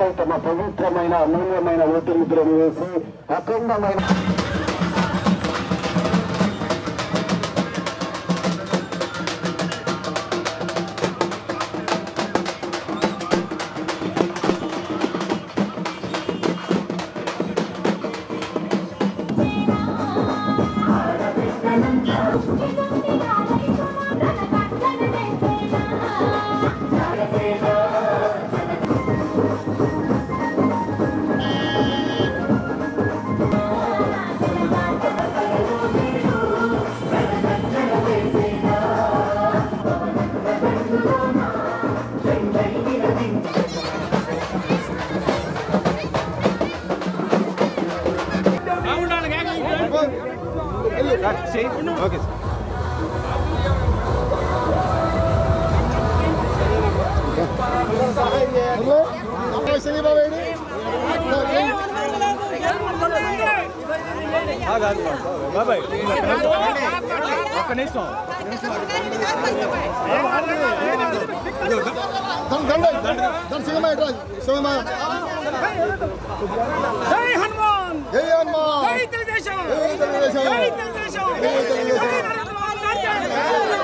ఓటుపై తమ పవిత్రమైన అమూల్యమైన ఓటు ముద్రను వేసి అఖండమైన ఓకే సార్ బాబాయ్ ఒక్క నిమిషం జై హనుమాన్ జై హనుమాన్ జై తెలుగుదేశం జై తెలుగుదేశం జై తెలుగుదేశం జై తెలుగుదేశం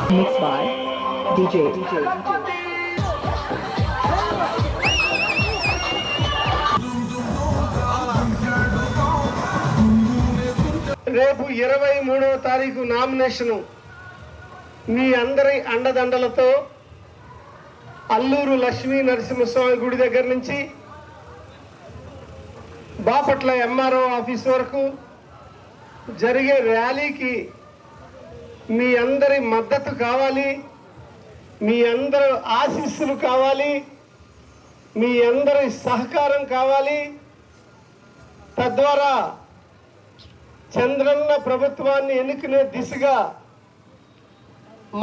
Mixed by DJ. రేపు 23వ తారీఖు నామినేషన్ మీ అందరి అండదండలతో అల్లూరు లక్ష్మీ నరసింహస్వామి గుడి దగ్గర నుంచి బాపట్ల ఎంఆర్ఓ ఆఫీస్ వరకు జరిగే ర్యాలీకి మీ అందరి మద్దతు కావాలి, మీ అందరి ఆశీస్సులు కావాలి, మీ అందరి సహకారం కావాలి. తద్వారా చంద్రన్న ప్రభుత్వాన్ని ఎన్నుకునే దిశగా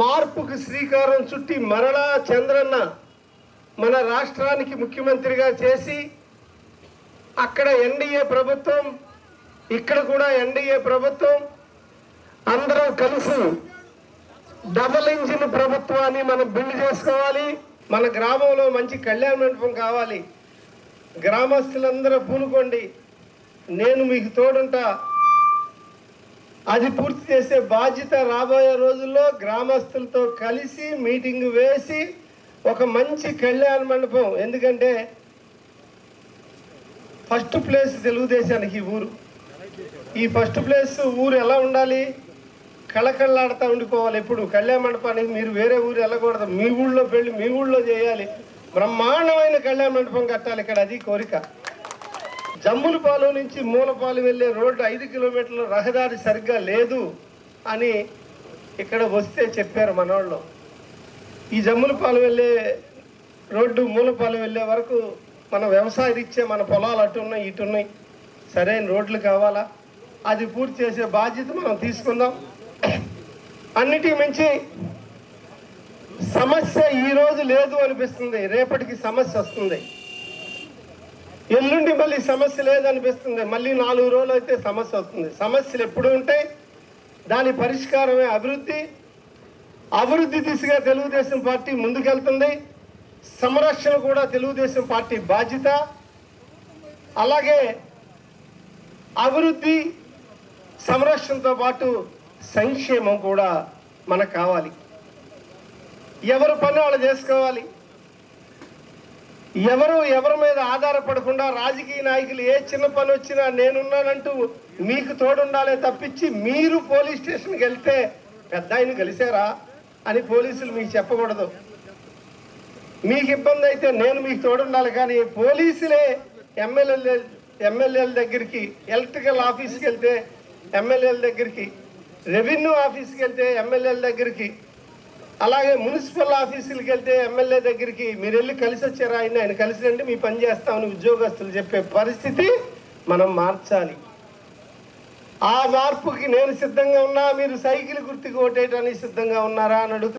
మార్పుకు శ్రీకారం చుట్టి మరలా చంద్రన్న మన రాష్ట్రానికి ముఖ్యమంత్రిగా చేసి అక్కడ ఎన్డీఏ ప్రభుత్వం, ఇక్కడ కూడా ఎన్డీఏ ప్రభుత్వం అందరం కలిసి డబుల్ ఇంజిన్ ప్రభుత్వాన్ని మనం బిల్డ్ చేసుకోవాలి. మన గ్రామంలో మంచి కళ్యాణ మండపం కావాలి. గ్రామస్తులందరూ పూనుకోండి, నేను మీకు తోడుంటా. అది పూర్తి చేసే బాధ్యత రాబోయే రోజుల్లో గ్రామస్తులతో కలిసి మీటింగ్ వేసి ఒక మంచి కళ్యాణ మండపం. ఎందుకంటే ఫస్ట్ ప్లేస్ తెలుగుదేశానికి ఊరు. ఈ ఫస్ట్ ప్లేస్ ఊరు ఎలా ఉండాలి? కళకళలాడుతూ ఉండిపోవాలి. ఎప్పుడు కళ్యాణ మండపానికి మీరు వేరే ఊరు వెళ్ళకూడదు, మీ ఊళ్ళో పెళ్ళి మీ ఊళ్ళో చేయాలి. బ్రహ్మాండమైన కళ్యాణ మండపం కట్టాలి ఇక్కడ, అది కోరిక. జమ్ములపాలెం నుంచి మూలపాలెం వెళ్ళే రోడ్డు 5 కిలోమీటర్ల రహదారి సరిగ్గా లేదు అని ఇక్కడ వస్తే చెప్పారు మనోళ్ళు. ఈ జమ్ములపాలెం వెళ్ళే రోడ్డు మూలపాలెం వెళ్ళే వరకు మన వ్యవసాయ రీత్యా మన పొలాలు అటు ఉన్నాయి ఇటు ఉన్నాయి, సరైన రోడ్లు కావాలా, అది పూర్తి చేసే బాధ్యత మనం తీసుకుందాం. అన్నిటికీ మించి సమస్య ఈరోజు లేదు అనిపిస్తుంది, రేపటికి సమస్య వస్తుంది. ఎల్లుండి మళ్ళీ సమస్య లేదనిపిస్తుంది, మళ్ళీ 4 రోజులు అయితే సమస్య వస్తుంది. సమస్యలు ఎప్పుడు ఉంటాయి, దాని పరిష్కారమే అభివృద్ధి. అభివృద్ధి దిశగా తెలుగుదేశం పార్టీ ముందుకెళ్తుంది. సంరక్షణ కూడా తెలుగుదేశం పార్టీ బాధ్యత. అలాగే అభివృద్ధి సంరక్షణతో పాటు సంక్షేమం కూడా మనకు కావాలి. ఎవరు పని వాళ్ళు చేసుకోవాలి. ఎవరి మీద ఆధారపడకుండా రాజకీయ నాయకులు ఏ చిన్న పని వచ్చినా నేనున్నానంటూ మీకు తోడుండాలే తప్పించి మీరు పోలీస్ స్టేషన్కి వెళ్తే పెద్ద ఆయన కలిశారా అని పోలీసులు మీకు చెప్పకూడదు. మీకు ఇబ్బంది అయితే నేను మీకు తోడుండాలి, కానీ పోలీసులే ఎమ్మెల్యేల దగ్గరికి, ఎలక్ట్రికల్ ఆఫీస్కి వెళ్తే ఎమ్మెల్యేల దగ్గరికి, రెవెన్యూ ఆఫీస్కి వెళ్తే ఎమ్మెల్యేల దగ్గరికి, అలాగే మున్సిపల్ ఆఫీసులకు వెళ్తే ఎమ్మెల్యే దగ్గరికి మీరు వెళ్ళి కలిసి వచ్చారా, ఆయన కలిసి రండి మీ పని చేస్తామని ఉద్యోగస్తులు చెప్పే పరిస్థితి మనం మార్చాలి. ఆ మార్పుకి నేను సిద్ధంగా ఉన్నా, మీరు సైకిల్ గుర్తుకు ఓటేయడానికి సిద్ధంగా ఉన్నారా అని అడుగుతున్నా.